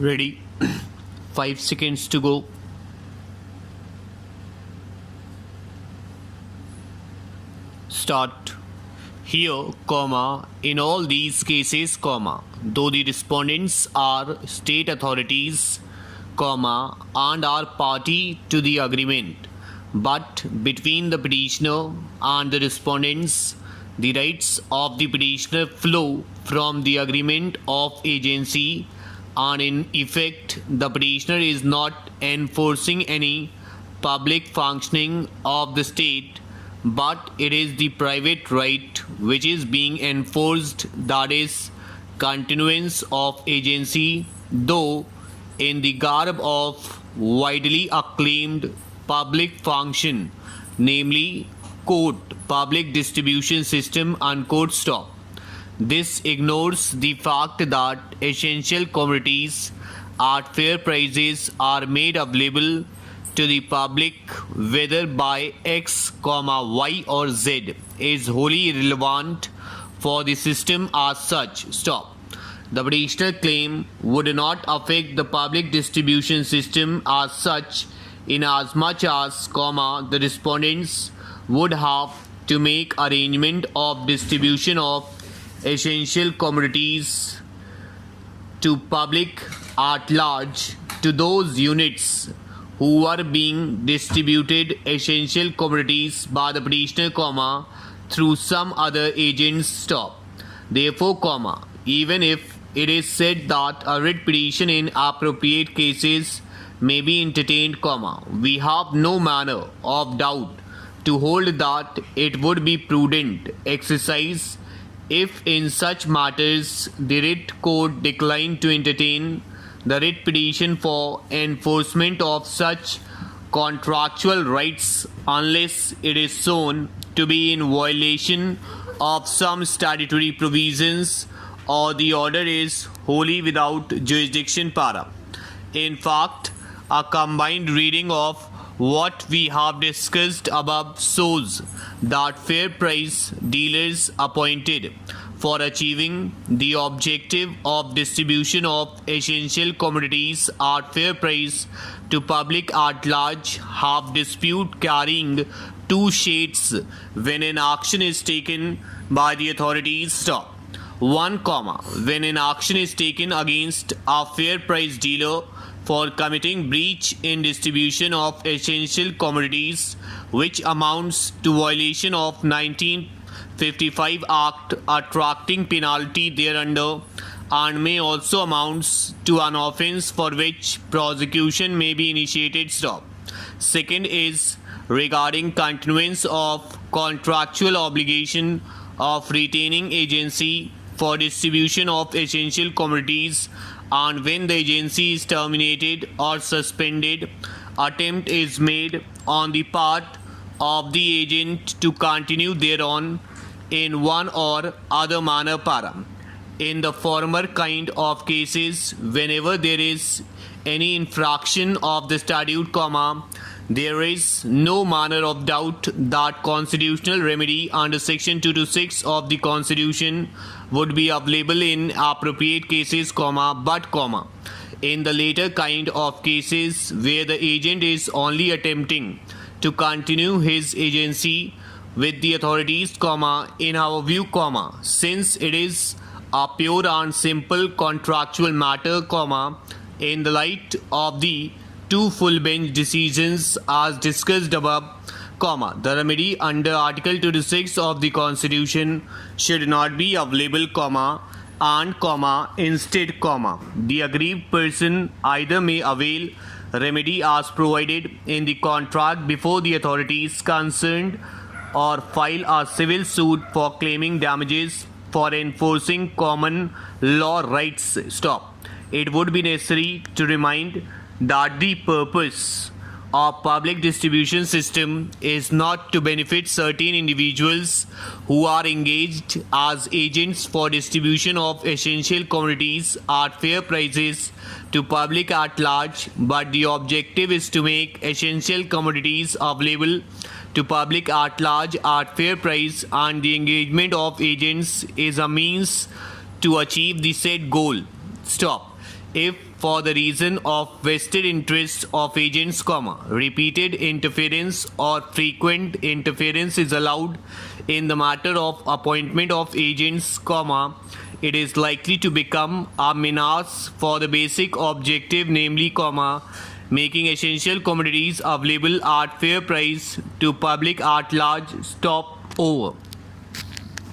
Ready? 5 seconds to go. Start. Here, in all these cases, though the respondents are state authorities, and are party to the agreement, but between the petitioner and the respondents, the rights of the petitioner flow from the agreement of agency, and in effect, the petitioner is not enforcing any public functioning of the state, but it is the private right which is being enforced, that is, continuance of agency, though in the garb of widely acclaimed public function, namely, quote, public distribution system, unquote, stop. This ignores the fact that essential commodities at fair prices are made available to the public whether by X, Y or Z is wholly irrelevant for the system as such. Stop. The petitioner claim would not affect the public distribution system as such inasmuch as, the respondents would have to make arrangement of distribution of essential commodities to public at large to those units who are being distributed essential commodities by the petitioner, through some other agents. Stop. Therefore, even if it is said that a writ petition in appropriate cases may be entertained, we have no manner of doubt to hold that it would be prudent exercise if in such matters the writ court declined to entertain the writ petition for enforcement of such contractual rights unless it is shown to be in violation of some statutory provisions or the order is wholly without jurisdiction. In fact, a combined reading of what we have discussed above shows that fair price dealers appointed for achieving the objective of distribution of essential commodities at fair price to public at large have dispute carrying two shades when an action is taken by the authorities. Stop. 1, when an action is taken against a fair price dealer for committing breach in distribution of essential commodities which amounts to violation of 1955 Act, attracting penalty thereunder, and may also amounts to an offence for which prosecution may be initiated. Stop. Second is regarding continuance of contractual obligation of retaining agency for distribution of essential commodities, and when the agency is terminated or suspended, attempt is made on the part of the agent to continue thereon in one or other manner. In the former kind of cases, whenever there is any infraction of the statute, there is no manner of doubt that constitutional remedy under section 226 of the Constitution would be available in appropriate cases, but in the later kind of cases where the agent is only attempting to continue his agency with the authorities, in our view, since it is a pure and simple contractual matter, in the light of the two full bench decisions as discussed above, the remedy under Article 26 of the Constitution should not be available, and instead, the aggrieved person either may avail remedy as provided in the contract before the authorities concerned, or file a civil suit for claiming damages for enforcing common law rights. Stop. It would be necessary to remind that the purpose of public distribution system is not to benefit certain individuals who are engaged as agents for distribution of essential commodities at fair prices to public at large, but the objective is to make essential commodities available to public at large at fair price, and the engagement of agents is a means to achieve the said goal. Stop. if for the reason of vested interest of agents, repeated interference or frequent interference is allowed in the matter of appointment of agents, it is likely to become a menace for the basic objective, namely, making essential commodities available at fair price to public at large. Stop over.